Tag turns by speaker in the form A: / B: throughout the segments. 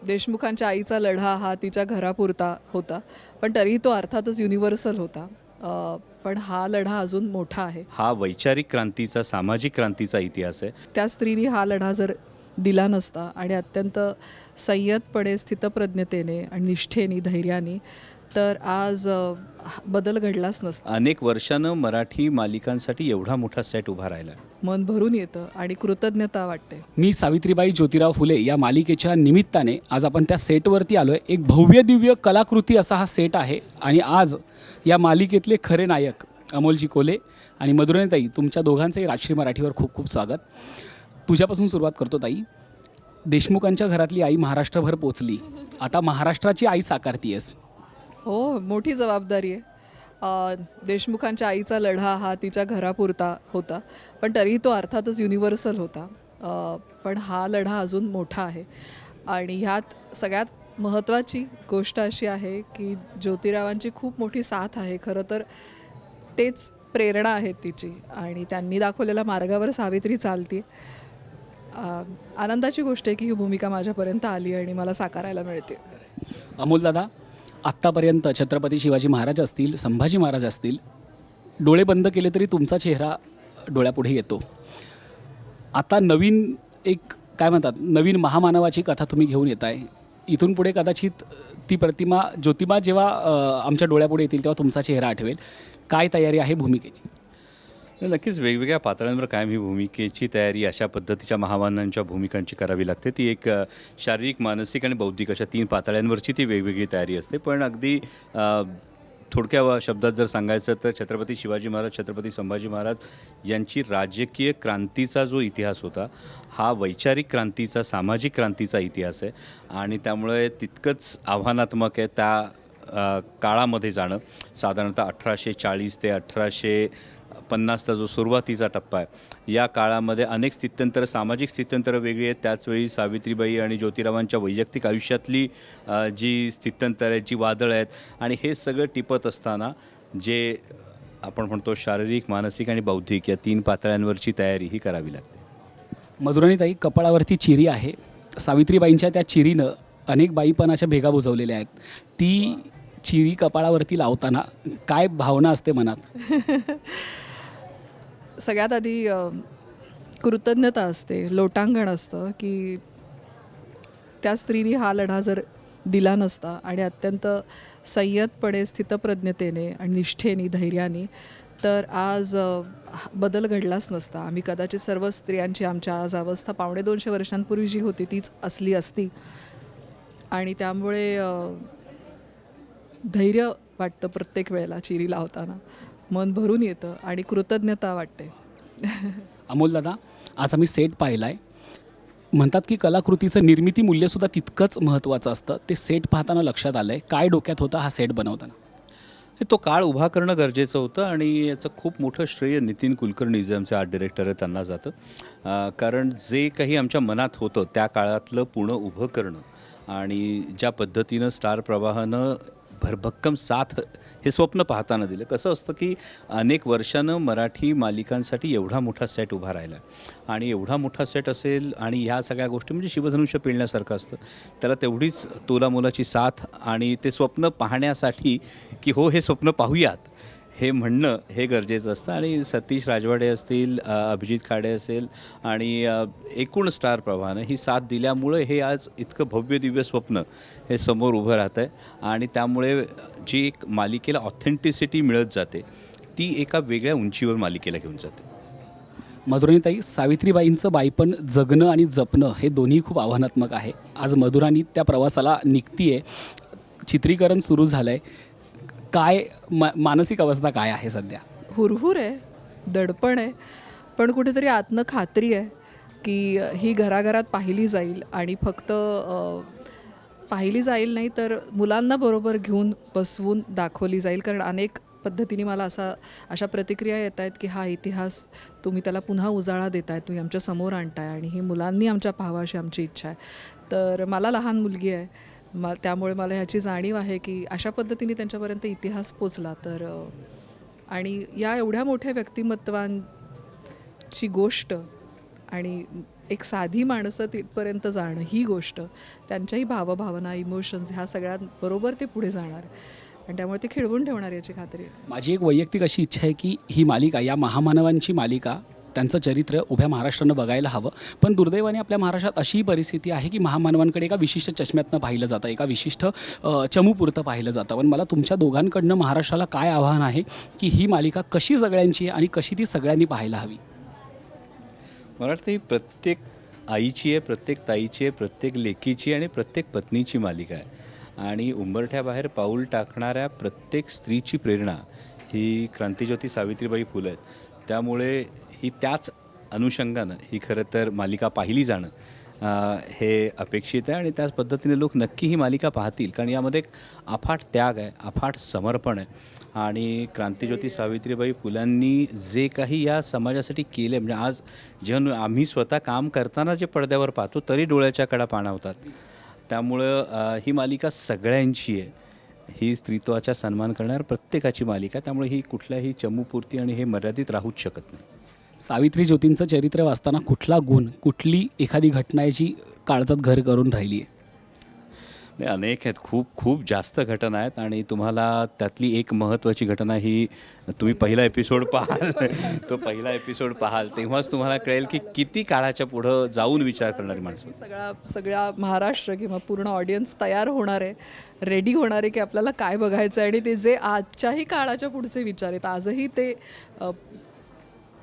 A: देशमुखांच्या आईचा लढा हा तिच्या घरापुरता होता, पण तरीही तो अर्थातच युनिव्हर्सल होता. पण हा लढा अजून मोठा आहे.
B: हा वैचारिक क्रांतीचा, सामाजिक क्रांतीचा इतिहास आहे.
A: त्या स्त्रीने हा लढा जर दिला नसता आणि अत्यंत संयतपणे, स्थितप्रज्ञतेने आणि निष्ठेने, धैर्याने, तर आज बदल घडलाच नसता.
B: अनेक वर्षानं मराठी मालिकांसाठी एवढा मोठा सेट उभा राहिला.
A: मन भरून येतं आणि कृतज्ञता वाटते.
C: मी सावित्रीबाई ज्योतिराव फुले या मालिकेच्या निमित्ताने आज आपण त्या सेटवरती आलो आहे. एक भव्य दिव्य कलाकृती असा हा सेट आहे आणि आज या मालिकेतले खरे नायक अमोलजी कोले आणि मधुरानीताई, तुमच्या दोघांचंही राजश्री मराठीवर खूप खूप स्वागत. तुझ्यापासून सुरुवात करतो ताई. देशमुखांच्या घरातली आई महाराष्ट्रभर पोचली, आता महाराष्ट्राची आई साकारतीयस.
A: हो, मोठी जबाबदारी आहे. देशमुखांच्या आईचा लढा हा तिच्या घरापुरता होता, पण तरीही तो अर्थातच युनिव्हर्सल होता. पण हा लढा अजून मोठा आहे आणि ह्यात सगळ्यात महत्त्वाची गोष्ट अशी आहे की ज्योतिरावांची खूप मोठी साथ आहे. खरं तर तेच प्रेरणा आहे तिची आणि त्यांनी दाखवलेल्या मार्गावर सावित्री चालते. आनंदाची गोष्ट आहे की ही भूमिका माझ्यापर्यंत आली आणि मला साकारायला मिळते.
C: अमोलदादा, आत्तापर्यंत छत्रपती शिवाजी महाराज असतील, संभाजी महाराज असतील, डोळे बंद केले तरी तुमचा चेहरा डोळ्यापुढे येतो. आता नवीन एक काय म्हणतात, नवीन महामानवाची कथा तुम्ही घेऊन येत आहे. इथून पुढे कदाचित ती प्रतिमा ज्योतिबा जेव्हा आमच्या डोळ्यापुढे येतील तेव्हा तुमचा चेहरा आठवेल. काय तयारी आहे भूमिकेची?
B: नक्कीच वेगवेगळ्या पातळ्यांवर कायम ही भूमिकेची तयारी अशा पद्धतीच्या महामानांच्या भूमिकांची करावी लागते. ती एक शारीरिक, मानसिक आणि बौद्धिक अशा 3 पातळ्यांवरची ती वेगवेगळी तयारी असते. पण अगदी थोडक्या शब्दात जर सांगायचं तर छत्रपती शिवाजी महाराज, छत्रपती संभाजी महाराज यांची राजकीय क्रांतीचा जो इतिहास होता हा वैचारिक क्रांतीचा, सामाजिक क्रांतीचा इतिहास आहे आणि त्यामुळे तितकंच आव्हानात्मक आहे त्या काळामध्ये जाणं. साधारणतः 1840 ते 1850चा जो सुरुवातीचा टप्पा आहे, या काळामध्ये अनेक स्थित्यंतरं, सामाजिक स्थित्यंतरं वेगळी आहेत. त्याचवेळी सावित्रीबाई आणि ज्योतिरावांच्या वैयक्तिक आयुष्यातली जी स्थित्यंतरं आहेत, जी वादळं आहेत आणि हे सगळं टिपत असताना जे आपण म्हणतो शारीरिक, मानसिक आणि बौद्धिक या 3 पातळ्यांवरची तयारी ही करावी लागते.
C: मधुरानीताई, कपाळावरती चिरी आहे. सावित्रीबाईंच्या त्या चिरीनं अनेक बाईपणाच्या भेगा बुजवलेल्या आहेत. ती चिरी कपाळावरती लावताना काय भावना असते मनात?
A: सगळ्यात आधी कृतज्ञता असते, लोटांगण असतं की त्या स्त्रीने हा लढा जर दिला नसता आणि अत्यंत संयतपणे, स्थितप्रज्ञतेने आणि निष्ठेने, धैर्याने, तर आज बदल घडलाच नसता. आम्ही कदाचित सर्व स्त्रियांची आमच्या आज अवस्था 250 वर्षांपूर्वी जी होती तीच असली असती आणि त्यामुळे धैर्य वाटतं प्रत्येक वेळेला चिरी लावताना. मन भरून येतं आणि कृतज्ञता वाटते.
C: अमोलदादा, आज आम्ही सेट पाहिला आहे. म्हणतात की कलाकृतीचं निर्मिती मूल्यसुद्धा तितकंच महत्त्वाचं असतं. ते सेट पाहताना लक्षात आलं आहे. काय डोक्यात होतं हा सेट बनवताना?
B: तो काळ उभा करणं गरजेचं होतं आणि याचं खूप मोठं श्रेय नितीन कुलकर्णी जे आमचे आर्ट डिरेक्टर आहेत त्यांना जातं. कारण जे काही आमच्या मनात होतं त्या काळातलं पुणं उभं करणं आणि ज्या पद्धतीनं स्टार प्रवाहानं भरभक्कम साथ हे स्वप्न पाहताना दिलं. कसं असतं की अनेक वर्षानं मराठी मालिकांसाठी एवढा मोठा सेट उभा राहिला आणि एवढा मोठा सेट असेल आणि ह्या सगळ्या गोष्टी म्हणजे शिवधनुष्य पेलण्यासारखं असतं. त्याला तेवढीच तोलामोलाची साथ आणि ते स्वप्न पाहण्यासाठी की हो हे स्वप्न पाहूयात हे म्हणणं हे गरजेचं असतं आणि सतीश राजवाडे असतील, अभिजित खाडे असेल आणि एकूण स्टार प्रवाहानं ही साथ दिल्यामुळे हे आज इतकं भव्य दिव्य स्वप्न हे समोर उभं राहतं आहे आणि त्यामुळे जी एक मालिकेला ऑथेंटिसिटी मिळत जाते ती एका वेगळ्या उंचीवर मालिकेला घेऊन जाते.
C: मधुरानीताई, सावित्रीबाईंचं बाईपण जगणं आणि जपणं हे दोन्ही खूप आव्हानात्मक आहे. आज मधुरानी त्या प्रवासाला निघतीये, चित्रीकरण सुरू झालं आहे. काय मानसिक अवस्था काय आहे सध्या?
A: हुरहुर आहे, दडपण आहे, पण कुठेतरी आतनं खात्री आहे की ही घराघरात पाहिली जाईल आणि फक्त पाहिली जाईल नाही तर मुलांना बरोबर घेऊन बसवून दाखवली जाईल. कारण अनेक पद्धतीने मला अशा प्रतिक्रिया येत आहेत की हा इतिहास तुम्ही त्याला पुन्हा उजाळा देताय, तुम्ही आमच्या समोर आणताय आणि ही मुलांनी आमच्या पाहावं अशी आमची इच्छा आहे. तर मला लहान मुलगी आहे, त्यामुळे मला ह्याची जाणीव आहे की अशा पद्धतीने त्यांच्यापर्यंत इतिहास पोचला तर आणि या एवढ्या मोठ्या व्यक्तिमत्वांची गोष्ट आणि एक साधी माणसं तिथपर्यंत जाणं ही गोष्ट, त्यांच्याही भावभावना, इमोशन्स ह्या सगळ्यांबरोबर ते पुढे जाणार आणि त्यामुळे ते खिळवून ठेवणार याची खात्री आहे.
C: माझी एक वैयक्तिक अशी इच्छा आहे की ही मालिका, या महामानवांची मालिका, त्यांचं चरित्र उभ्या महाराष्ट्रानं बघायला हवं. पण दुर्दैवाने आपल्या महाराष्ट्रात अशी परिस्थिती आहे की महामानवांकडे एका विशिष्ट चष्म्यातनं पाहिलं जातं, एका विशिष्ट चमूपुरतं पाहिलं जातं. पण मला तुमच्या दोघांकडनं महाराष्ट्राला काय आव्हान आहे की ही मालिका कशी सगळ्यांची आहे आणि कशी ती सगळ्यांनी पाहायला हवी?
B: मला वाटतं ही प्रत्येक आईची आहे, प्रत्येक ताईची आहे, प्रत्येक लेकीची आणि प्रत्येक पत्नीची मालिका आहे. आणि उंबरठ्याबाहेर पाऊल टाकणाऱ्या प्रत्येक स्त्रीची प्रेरणा ही क्रांतिज्योती सावित्रीबाई फुले आहेत. त्यामुळे ही त्याच अनुषंगानं ही खरं तर मालिका पाहिली जाणं हे अपेक्षित आहे आणि त्याच पद्धतीने लोक नक्की ही मालिका पाहतील. कारण यामध्ये एक अफाट त्याग आहे, अफाट समर्पण आहे आणि क्रांतिज्योती सावित्रीबाई फुलांनी जे काही या समाजासाठी केले, म्हणजे आज जेव्हा आम्ही स्वतः काम करताना जे पडद्यावर पाहतो तरी डोळ्याच्या कडा पाणावतात. त्यामुळं ही मालिका सगळ्यांची आहे. ही स्त्रीत्वाचा सन्मान करणाऱ्या प्रत्येकाची मालिका आहे. त्यामुळे ही कुठल्याही चमूपुरती आणि हे मर्यादित राहूच शकत नाही.
C: सावित्री ज्योतींचं चरित्र वाचताना कुठला गुण, कुठली एखादी घटना आहे जी काळजात घर करून राहिली आहे?
B: नाही, अनेक आहेत, खूप खूप जास्त घटना आहेत आणि तुम्हाला त्यातली एक महत्त्वाची घटना ही तुम्ही पहिला एपिसोड पाहाल तो पहिला एपिसोड पाहाल तेव्हाच तुम्हाला कळेल की किती काळाच्या पुढं जाऊन विचार करणारी माणसं.
A: सगळ्या महाराष्ट्र किंवा पूर्ण ऑडियन्स तयार होणार आहे, रेडी होणार आहे की आपल्याला काय बघायचं आहे. आणि ते जे आजच्याही काळाच्या पुढचे विचार आहेत, आजही ते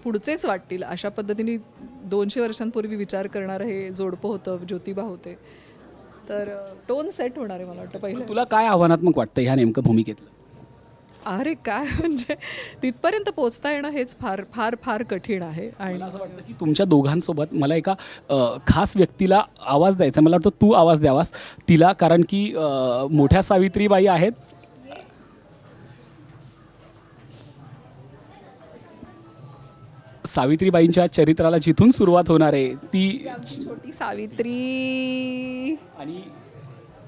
A: पुढचेच वाटतील अशा पद्धतीने 200 वर्षांपूर्वी विचार करणारं हे जोडपं होतं, ज्योतिबा होते. तर टोन सेट होणार आहे मला वाटतं पहिलं.
C: तुला काय आव्हानात्मक वाटतं ह्या नेमकं भूमिकेतलं?
A: अरे काय म्हणजे तिथपर्यंत पोचता येणं हेच फार फार फार कठीण आहे. आणि
C: मला असं वाटतं की तुमच्या दोघांसोबत मला एका खास व्यक्तीला आवाज द्यायचा. मला वाटतं तू आवाज द्यावास तिला, कारण की मोठ्या सावित्रीबाई आहेत. सावित्रीबाईंच्या चरित्राला जिथून सुरुवात होणार आहे ती
A: छोटी सावित्री,
C: आणि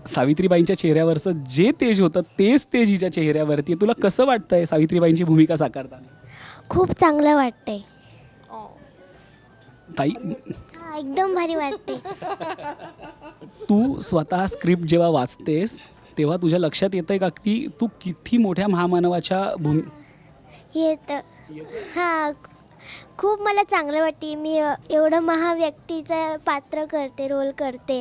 C: सावित्रीबाईंच्या चेहऱ्यावरचं जे तेज होतं तेच तेज हिच्या चेहऱ्यावरती. तुला कसं वाटतंय सावित्रीबाईंची भूमिका साकारताना?
D: खूप चांगलं वाटतंय.
C: ताई,
D: हा, एकदम भारी वाटते.
C: तू स्वतः स्क्रिप्ट जेव्हा वाचतेस तेव्हा तुझ्या लक्षात येतंय का की तू किती मोठ्या महामानवाच्या
D: येतं. हां, खूप मला चांगलं वाटते. मी एवढं महाव्यक्तीचं पात्र करते, रोल करते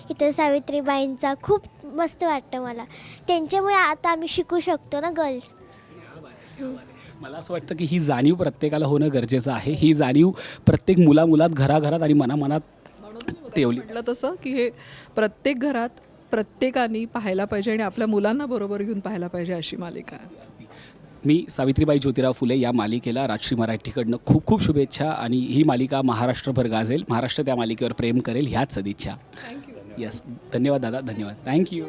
D: इथं सावित्रीबाईंचा. खूप मस्त वाटतं मला. त्यांच्यामुळे आता आम्ही शिकू शकतो ना गर्ल्स.
C: मला असं वाटतं की ही जाणीव प्रत्येकाला होणं गरजेचं आहे. ही जाणीव प्रत्येक मुलामुलात, घराघरात आणि मनामनात ठेवली.
A: म्हटलं तसं की हे प्रत्येक घरात प्रत्येकाने पाहायला पाहिजे आणि आपल्या मुलांना बरोबर घेऊन पाहायला पाहिजे अशी मालिका आहे.
C: मी सावित्रीबाई ज्योतिराव फुले या मालिकेला राजश्री मराठीकडनं खूप खूप शुभेच्छा. आणि ही मालिका महाराष्ट्रभर गाजेल, महाराष्ट्र त्या मालिकेवर प्रेम करेल ह्याच सदिच्छा.
A: थँक्यू.
C: यस, धन्यवाद दादा, धन्यवाद, थँक्यू.